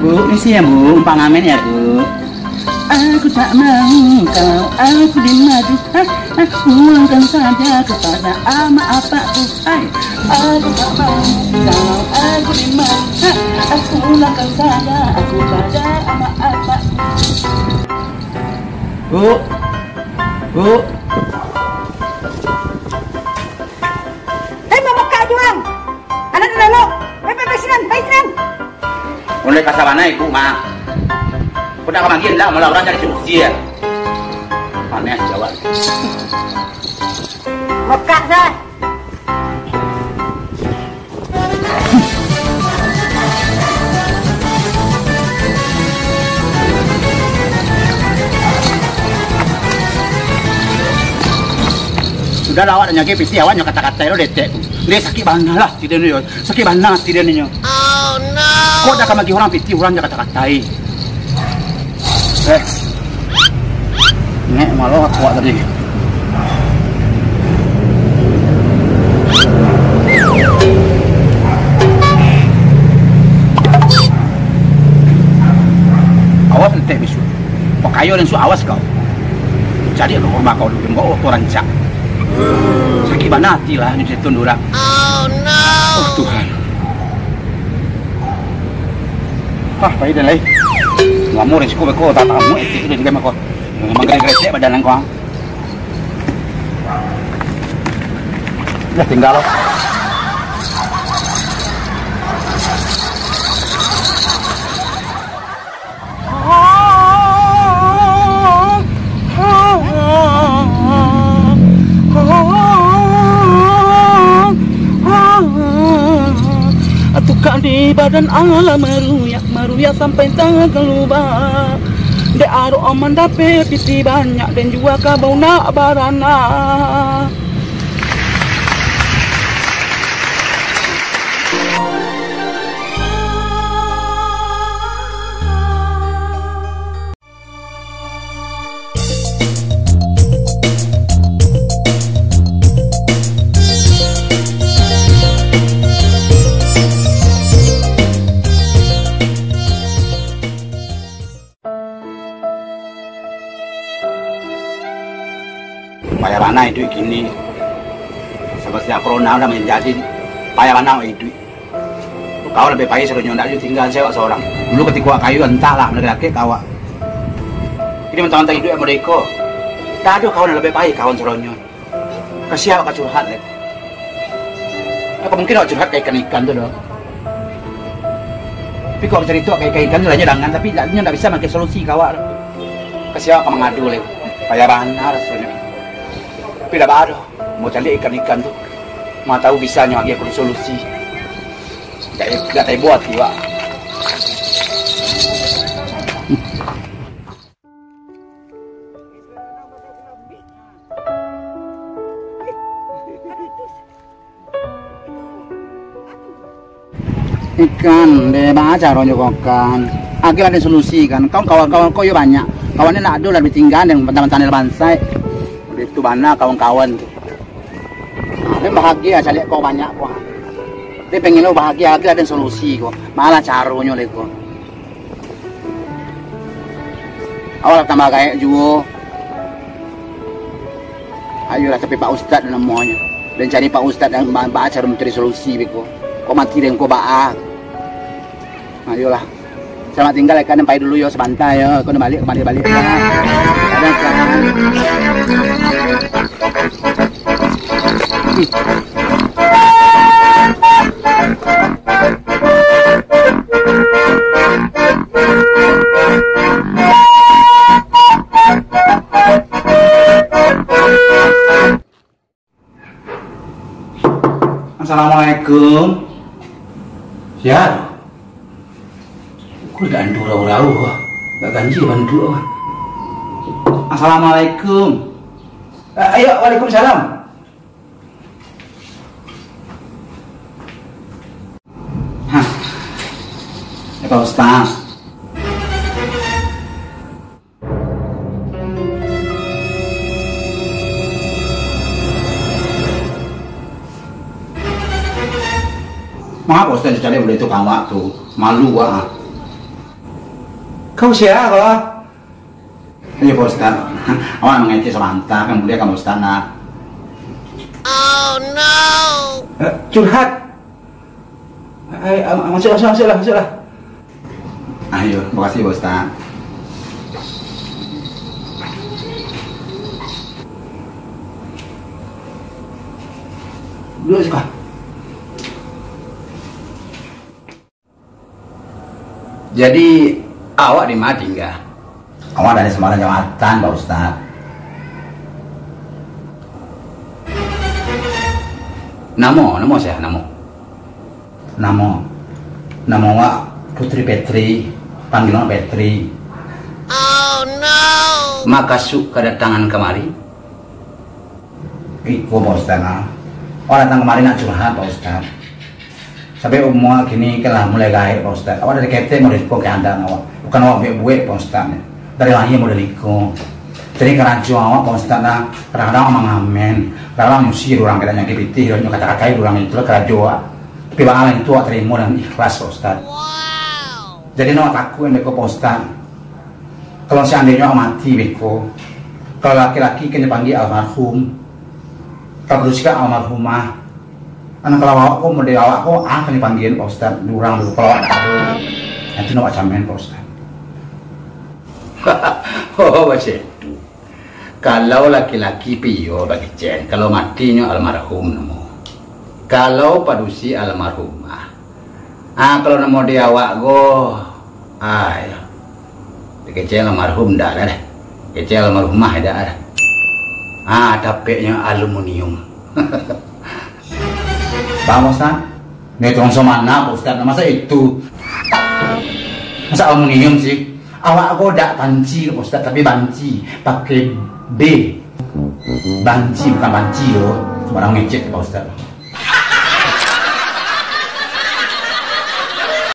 Bu, misi ya Bu, pengamen ya Bu. Aku tak mau kalau aku dimadu, pulangkan saja kepada ama apaku. Aku tak mau kalau aku dimadu, pulangkan saja aku pada ama apaku. Bu, Bu. Mama Kak Juang, anak dulu, baik senang. Mulai kasabana ibu mah. Udah kemangin lah, malah orang cari solusi ya. Aneh jawab. Mekak sah. Sudah lawat nyaki pisi awan yang kata-kata itu detek. Dia sakit bana lah tidak nih, sakit bana tidak nih. Oh no. Kok dah kamagi orang piti orang yang kata-katai. Nek malu aku kuat tadi. Awas nanti bisu. Pakayo dan su awas kau. Jadi aku rumah kau dulu kau orang cak. Sakit banati lah ni setun orang. Oh no. Oh Tuhan. Baik dah lagi. Ngamur risiko beko tak tamu itu dia juga mako. Memang gede-gede badan kau. Dah tinggal loh. Tukang di badan ala meruya sampai tangan keluar. De aro aman dape piti banyak dan juga kabau nak barana. Payah mana itu gini, seperti corona udah menjadi payah mana itu. Kau lebih payah serunya ndak tinggal sewa seorang. Dulu ketika kayu entahlah laki-laki kau. Ini mentang-mentang hidup mereka. Tak ada kawan lebih payah kawan serunya. Kasihan kau curhat ya. Apa mungkin kau curhat kayak ikan tu dong. Tapi kau cerita kayak ikan tu lah jangan, tapi jadinya ndak bisa pakai solusi kawan. Kasihan kau mengadu leh. Payah mana rasanya. Tapi dah baru mau cari ikan-ikan tu, mau tahu bisa nyagi aku solusi. Tak tahu buat juga. Ikan, deh baca orang juga kan. Akhirnya ada solusi kan. Kawan-kawan kau ya banyak. Kawannya nak ada lebih tinggal yang teman-teman bansai. Itu mana kawan-kawan tu. Dia bahagia saya lihat kau banyak kau. Dia pengen lo bahagia, ada solusi kau. Malah caranya le kau. Awal tambah kayak juga. Ayolah tapi Pak Ustad namanya. Dan cari Pak Ustad yang baca cara mencari solusi kau. Kau mati dan kau baak. Ayolah. Selamat tinggal ya kan, sampai dulu yo sebentar ya. Kau balik ya. Ada kan. Assalamualaikum. Ya. Kau dah andu rau-rau. Tak ganji bantu. Assalamualaikum. Ayo, waalaikumsalam. Hah. Ya Pak Ustaz. Maaf Ustaz, cari boleh itu kawan tu. Malu ah. Kau siapa? Iya Pak Ustaz. Awak mengeci semanta kan mulia kamu Ustaz nak. Curhat. Masuklah. Ayo, makasih Pak Ustaz. Duduk suka. Jadi awak di mana tinggal? Awak dari Semarang Jawatan Pak Ustaz. Namo saya namo. Nama awak Putri Petri, panggilan Petri. Makasuk kedatangan kemari. Iku Pak Ustaz nah. Orang datang kemarin nak curhat Pak Ustaz. Sampai umur gini kan mulai gaib Pak Ustaz. Awak dari KT mau dipo ke anda awak. Bukan awak buat Pak Ustaz. Dari lahir mau diliko. Jadi kerancu awak Pak Ustaz nah. Kadang-kadang omong ngamen. Kadang nyusi orang kita nyakit pitih. Orang kata-katai orang itu lah kerancu awak. Tapi bakalan itu awak terima dan ikhlas Pak Ustaz. Jadi awak takut yang beko Pak Ustaz. Kalau seandainya awak mati beko. Kalau laki-laki kena panggil almarhum. Kalau juga almarhumah. Anak kalau awak kok model awak kok akan dipanggil Pak Ustaz durang dulu kalau ada nanti nak camen Pak Ustaz. Oh macam itu. Kalau laki-laki pio bagi cen, kalau matinya almarhum namo. Kalau padusi almarhumah. Kalau namo dia awak go, ya. Kecil almarhum dah lah. Kecil almarhumah dah lah. Tapeknya aluminium. Bang Ustaz, neutron mana Pak Ustaz? Masa itu? Masa aluminium sih? Awak aku dak banci Pak Ustaz, tapi banci pakai B. Banci bukan banci loh. Sembarang ngecek Pak Ustaz.